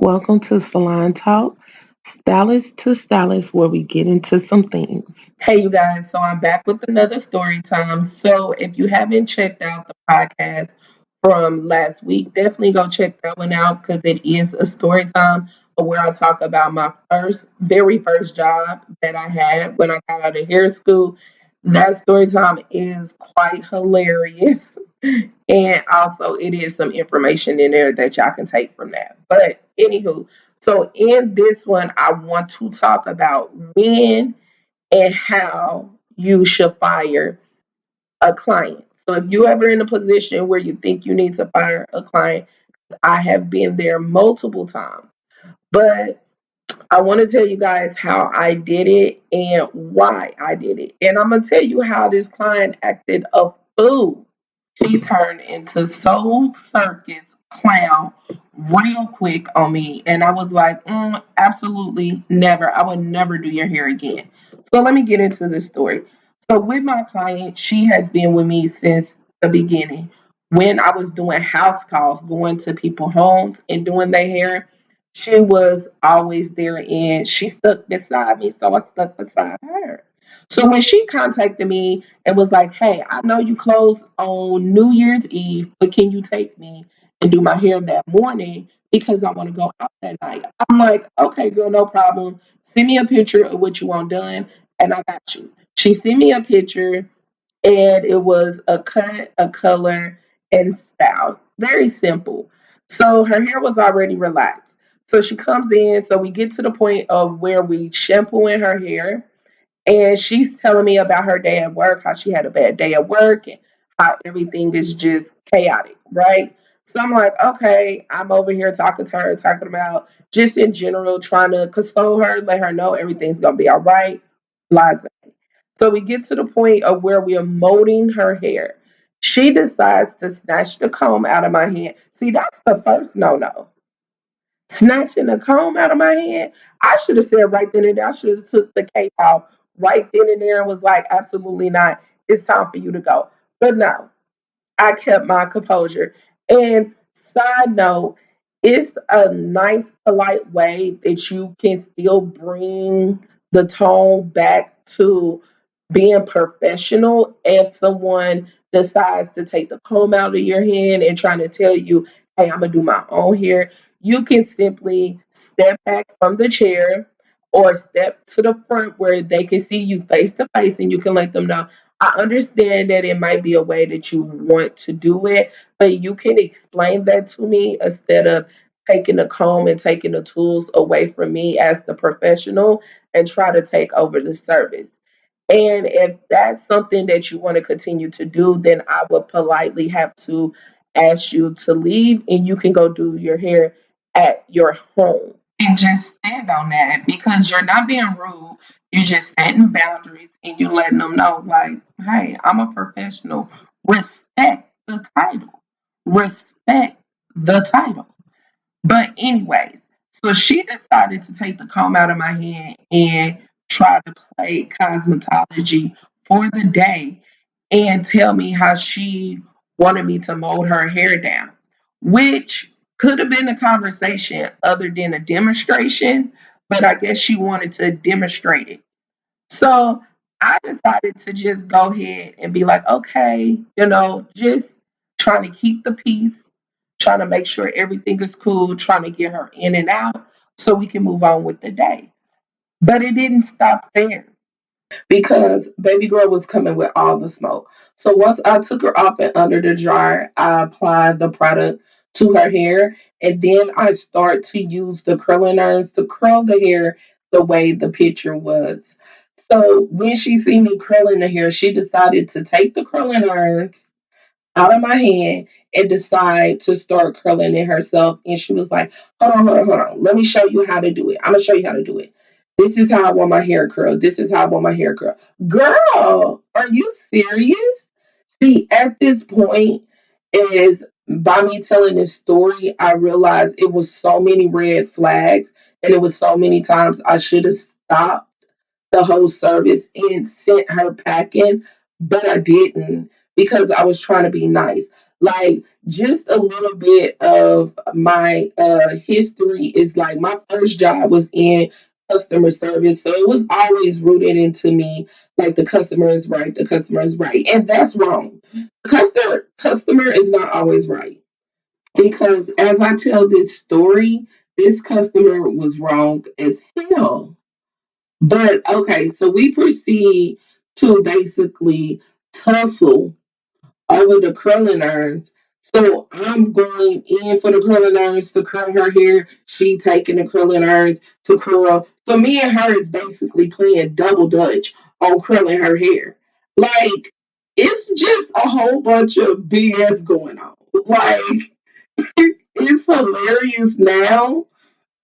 Welcome to Salon Talk, Stylist to Stylist, where we get into some things. Hey, you guys. So I'm back with another story time. So if you haven't checked out the podcast from last week, definitely go check that one out because it is a story time where I talk about my very first job that I had when I got out of hair school. That story time is quite hilarious. And also, it is some information in there that y'all can take from that. But, anywho, so in this one, I want to talk about when and how you should fire a client. So, if you're ever in a position where you think you need to fire a client, I have been there multiple times. But I want to tell you guys how I did it and why I did it. And I'm going to tell you how this client acted a fool. She turned into Soul Circus clown real quick on me. And I was like, absolutely never. I would never do your hair again. So let me get into the story. So with my client, she has been with me since the beginning. When I was doing house calls, going to people's homes and doing their hair, she was always there and she stuck beside me. So I stuck beside her. So when she contacted me and was like, hey, I know you close on New Year's Eve, but can you take me and do my hair that morning because I want to go out that night? I'm like, okay, girl, no problem. Send me a picture of what you want done, and I got you. She sent me a picture, and it was a cut, a color, and style. Very simple. So her hair was already relaxed. So she comes in, so we get to the point of where we shampoo in her hair and she's telling me about her day at work, how she had a bad day at work, and how everything is just chaotic, right? So I'm like, okay, I'm over here talking to her, talking about just in general, trying to console her, let her know everything's gonna be all right. Blase. So we get to the point of where we are molding her hair. She decides to snatch the comb out of my hand. See, that's the first no-no. Snatching the comb out of my hand. I should have said right then and there, I should have took the cape off right then and there and was like, absolutely not. It's time for you to go. But no, I kept my composure. And side note, it's a nice, polite way that you can still bring the tone back to being professional if someone decides to take the comb out of your hand and trying to tell you, hey, I'm gonna do my own hair. You can simply step back from the chair or step to the front where they can see you face to face and you can let them know I understand that it might be a way that you want to do it, but you can explain that to me instead of taking the comb and taking the tools away from me as the professional and try to take over the service. And if that's something that you want to continue to do, then I would politely have to ask you to leave and you can go do your hair at your home. And just stand on that because you're not being rude. You're just setting boundaries and you're letting them know, like, hey, I'm a professional. Respect the title. Respect the title. But, anyways, so she decided to take the comb out of my hand and try to play cosmetology for the day and tell me how she wanted me to mold her hair down, which could have been a conversation other than a demonstration, but I guess she wanted to demonstrate it. So I decided to just go ahead and be like, okay, just trying to keep the peace, trying to make sure everything is cool, trying to get her in and out so we can move on with the day. But it didn't stop there because baby girl was coming with all the smoke. So once I took her off and under the dryer, I applied the product to her hair, and then I start to use the curling irons to curl the hair the way the picture was. So when she see me curling the hair, she decided to take the curling irons out of my hand and decide to start curling it herself. And she was like, hold on, hold on, hold on. Let me show you how to do it. I'm going to show you how to do it. This is how I want my hair curled. This is how I want my hair curled. Girl, are you serious? See, at this point, is by me telling this story, I realized it was so many red flags and it was so many times I should have stopped the whole service and sent her packing, but I didn't because I was trying to be nice. Like, just a little bit of my history is like my first job was in customer service. So it was always rooted into me like the customer is right, the customer is right. And that's wrong. The customer is not always right. Because as I tell this story, this customer was wrong as hell. But okay, so we proceed to basically tussle over the curling irons. So I'm going in for the curling irons to curl her hair. She taking the curling irons to curl. So me and her is basically playing double dutch on curling her hair. Like, it's just a whole bunch of BS going on. Like, it's hilarious now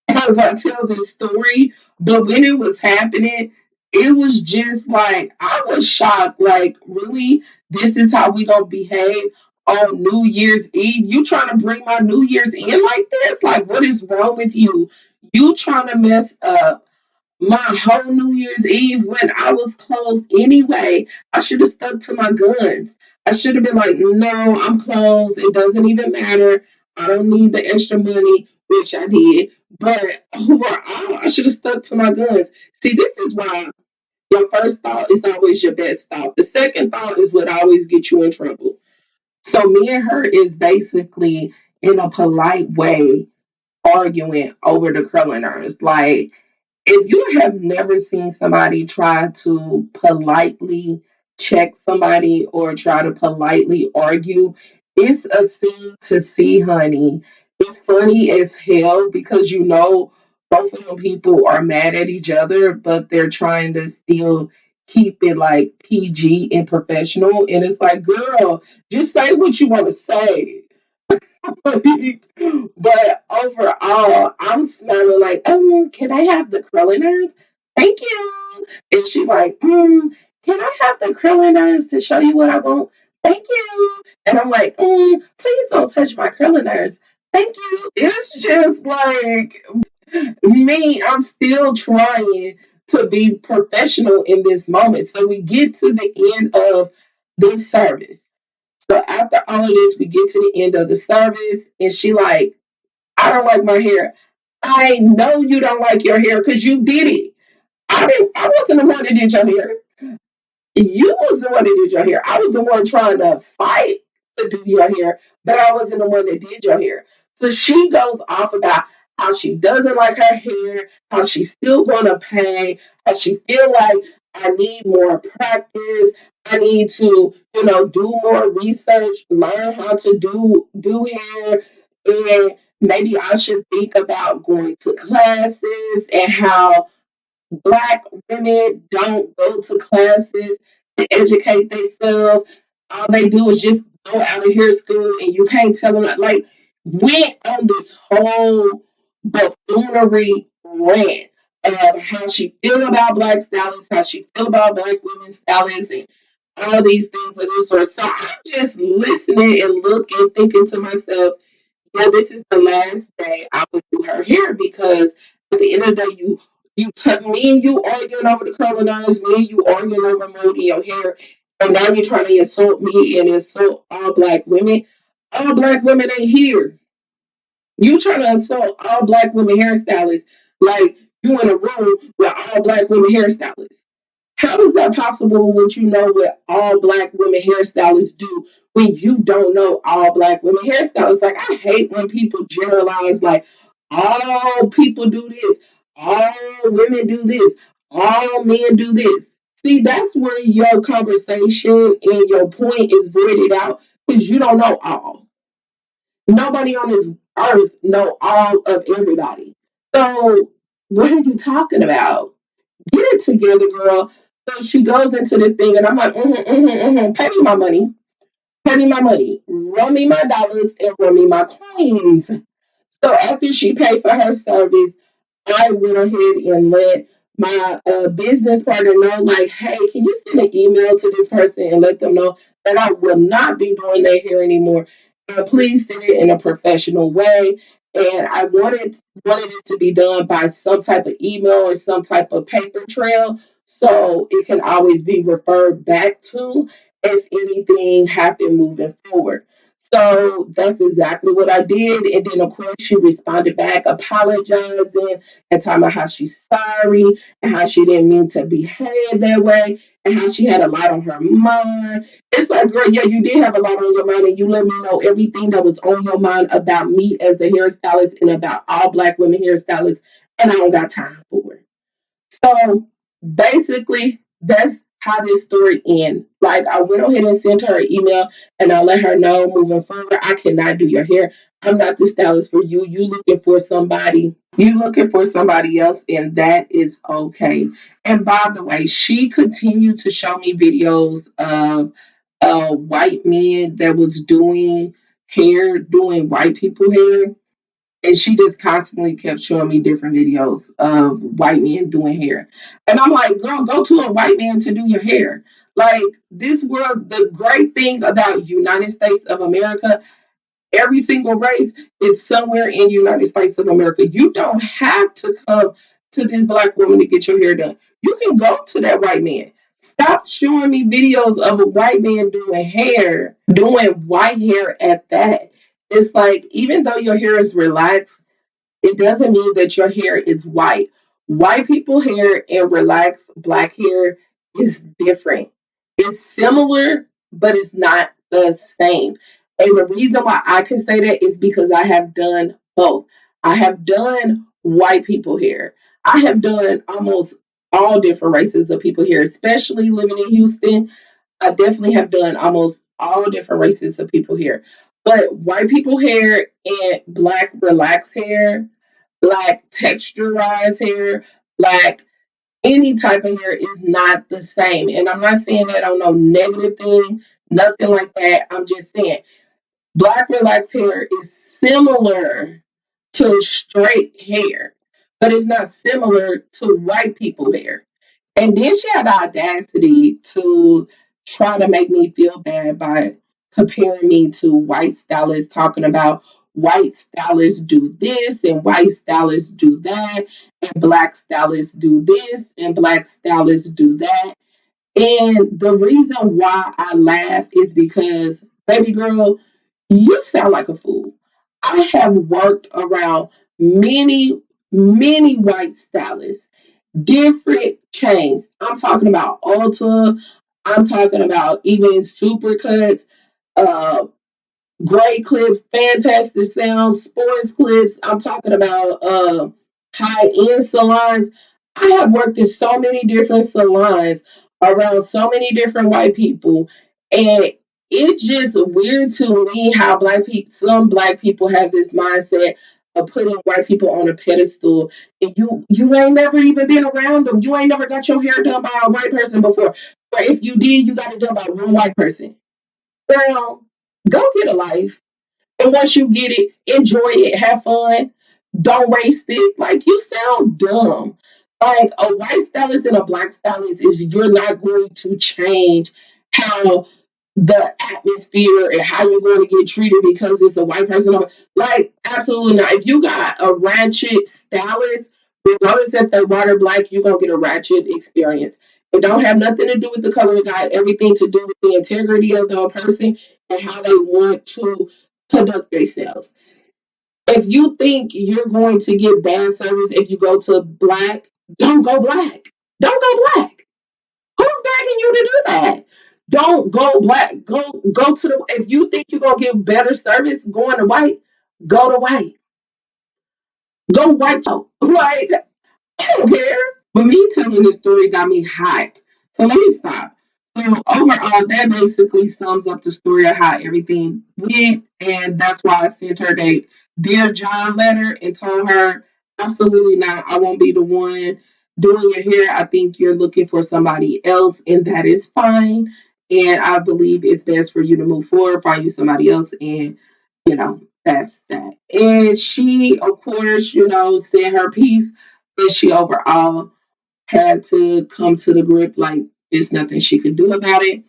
as I tell this story, but when it was happening, it was just like I was shocked. Like, really, this is how we gonna behave on New Year's Eve? You trying to bring my New Year's in like this? Like, what is wrong with you? You trying to mess up my whole New Year's Eve when I was closed anyway? I should have stuck to my guns. I should have been like, no, I'm closed. It doesn't even matter. I don't need the extra money, which I did. But overall, I should have stuck to my guns. See, this is why your first thought is always your best thought. The second thought is what always gets you in trouble. So me and her is basically in a polite way arguing over the curling irons. Like, if you have never seen somebody try to politely check somebody or try to politely argue, it's a scene to see, honey. It's funny as hell because you know both of them people are mad at each other, but they're trying to still keep it like PG and professional. And it's like, girl, just say what you want to say. But overall, I'm smelling like, can I have the curling irons? Thank you. And she's like, can I have the curling irons to show you what I want? Thank you. And I'm like, please don't touch my curling irons. Thank you. It's just like me. I'm still trying to be professional in this moment. So we get to the end of this service. So after all of this, we get to the end of the service, and she like, I don't like my hair. I know you don't like your hair because you did it. I didn't. I wasn't the one that did your hair. You was the one that did your hair. I was the one trying to fight to do your hair, but I wasn't the one that did your hair. So she goes off about how she doesn't like her hair, how she's still gonna pay, how she feel like I need more practice. I need to, do more research, learn how to do hair, and maybe I should think about going to classes and how Black women don't go to classes to educate themselves. All they do is just go out of here school, and you can't tell them that. Like, went on this whole buffoonery rant of how she feel about Black stylists, how she feel about Black women stylists, and all these things of this sort. So I'm just listening and looking, thinking to myself, yeah, this is the last day I would do her hair because at the end of the day, you took me and you arguing over the curling irons, me and you arguing over molding your hair, and now you're trying to insult me and insult all Black women. All Black women ain't here. You trying to insult all Black women hairstylists like you in a room with all Black women hairstylists. How is that possible when you know what all Black women hairstylists do when you don't know all Black women hairstylists? Like, I hate when people generalize, like, all people do this, all women do this, all men do this. See, that's where your conversation and your point is voided out because you don't know all. Nobody on this earth know all of everybody. So, what are you talking about? Get it together, girl. So she goes into this thing, and I'm like, pay me my money, pay me my money, run me my dollars, and run me my coins. So after she paid for her service, I went ahead and let my business partner know, like, hey, can you send an email to this person and let them know that I will not be doing their hair anymore? And please send it in a professional way. And I wanted it to be done by some type of email or some type of paper trail, so it can always be referred back to if anything happened moving forward. So that's exactly what I did. And then, of course, she responded back, apologizing and talking about how she's sorry and how she didn't mean to behave that way and how she had a lot on her mind. It's like, girl, yeah, you did have a lot on your mind, and you let me know everything that was on your mind about me as the hairstylist and about all Black women hairstylists, and I don't got time for it. So basically, that's how this story ends. Like, I went ahead and sent her an email, and I let her know moving forward, I cannot do your hair. I'm not the stylist for you. You looking for somebody. You looking for somebody else, and that is okay. And by the way, she continued to show me videos of white men that was doing hair, doing white people hair, and she just constantly kept showing me different videos of white men doing hair. And I'm like, girl, go to a white man to do your hair. Like, this world, the great thing about United States of America, every single race is somewhere in United States of America. You don't have to come to this Black woman to get your hair done. You can go to that white man. Stop showing me videos of a white man doing hair, doing white hair at that. It's like, even though your hair is relaxed, it doesn't mean that your hair is white. White people hair and relaxed Black hair is different. It's similar, but it's not the same. And the reason why I can say that is because I have done both. I have done white people hair. I have done almost all different races of people here, especially living in Houston. I definitely have done almost all different races of people here. But white people hair and Black relaxed hair, Black texturized hair, Black any type of hair is not the same. And I'm not saying that on no negative thing, nothing like that. I'm just saying Black relaxed hair is similar to straight hair, but it's not similar to white people hair. And then she had the audacity to try to make me feel bad by comparing me to white stylists, talking about white stylists do this and white stylists do that, and Black stylists do this and Black stylists do that. And the reason why I laugh is because, baby girl, you sound like a fool. I have worked around many, many white stylists, different chains. I'm talking about Ulta. I'm talking about even Supercuts, uh, great clips, fantastic sound, sports clips. I'm talking about high end salons. I have worked in so many different salons around so many different white people, and it's just weird to me how some black people have this mindset of putting white people on a pedestal, and you ain't never even been around them. You ain't never got your hair done by a white person before, or if you did, you got it done by one white person. Girl, go get a life. And once you get it, enjoy it, have fun. Don't waste it. Like, you sound dumb. Like, a white stylist and a Black stylist is, you're not going to change how the atmosphere and how you're going to get treated because it's a white person. Like, absolutely not. If you got a ratchet stylist, regardless if they're white or Black, you're going to get a ratchet experience. It don't have nothing to do with the color. It got everything to do with the integrity of the person and how they want to conduct themselves. If you think you're going to get bad service if you go to Black, don't go Black. Don't go Black. Who's begging you to do that? Don't go Black. Go to the. If you think you're gonna get better service going to white, go to white. Go white. Like, I don't care. But me telling this story got me hot. So let me stop. So overall, that basically sums up the story of how everything went, and that's why I sent her that Dear John letter and told her, absolutely not. I won't be the one doing your hair. I think you're looking for somebody else, and that is fine. And I believe it's best for you to move forward, find you somebody else, and that's that. And she, of course, said her piece, and she overall had to come to the grip like there's nothing she could do about it.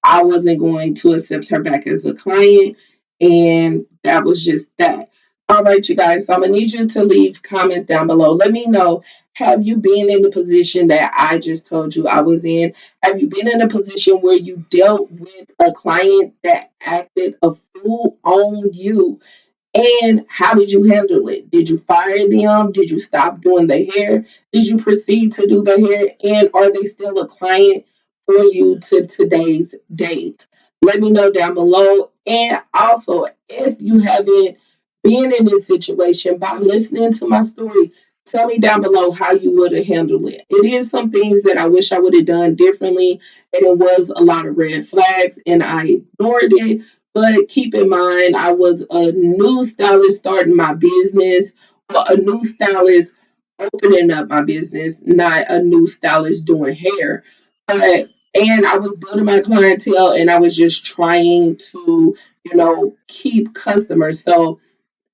I wasn't going to accept her back as a client, and that was just that. All right, you guys. So I'm gonna need you to leave comments down below. Let me know. Have you been in the position that I just told you I was in? Have you been in a position where you dealt with a client that acted a fool on you? And how did you handle it? Did you fire them? Did you stop doing the hair? Did you proceed to do the hair? And are they still a client for you to today's date? Let me know down below. And also, if you haven't been in this situation by listening to my story, tell me down below how you would have handled it. It is some things that I wish I would have done differently, and it was a lot of red flags, and I ignored it. But keep in mind, I was a new stylist starting my business, or a new stylist opening up my business, not a new stylist doing hair. But and I was building my clientele, and I was just trying to, keep customers. So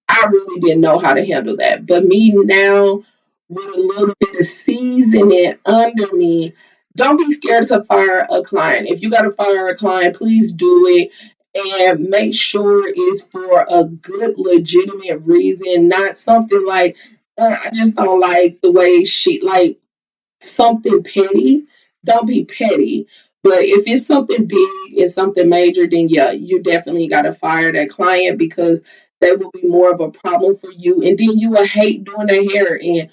I really didn't know how to handle that. But me now, with a little bit of seasoning under me, don't be scared to fire a client. If you got to fire a client, please do it and make sure it's for a good, legitimate reason, not something like, I just don't like the way she, like, something petty, don't be petty. But if it's something big and something major, then yeah, you definitely got to fire that client because that will be more of a problem for you. And then you will hate doing their hair. And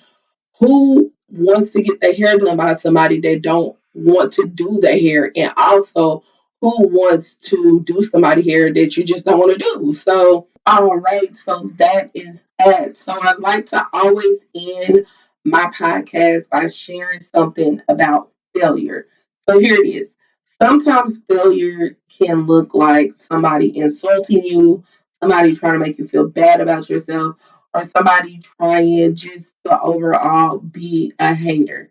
who wants to get their hair done by somebody that don't want to do their hair? And also, who wants to do somebody hair that you just don't want to do? So, all right, so that is that. So I like to always end my podcast by sharing something about failure. So here it is. Sometimes failure can look like somebody insulting you, somebody trying to make you feel bad about yourself, or somebody trying just to overall be a hater.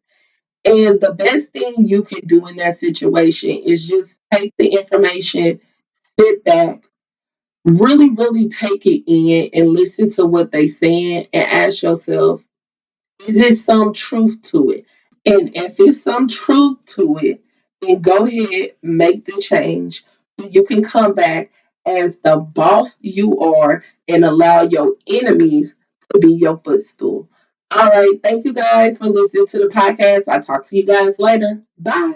And the best thing you can do in that situation is just take the information, sit back, really, really take it in and listen to what they saying and ask yourself, is there some truth to it? And if it's some truth to it, then go ahead, make the change. You can come back as the boss you are and allow your enemies to be your footstool. All right. Thank you guys for listening to the podcast. I'll talk to you guys later. Bye.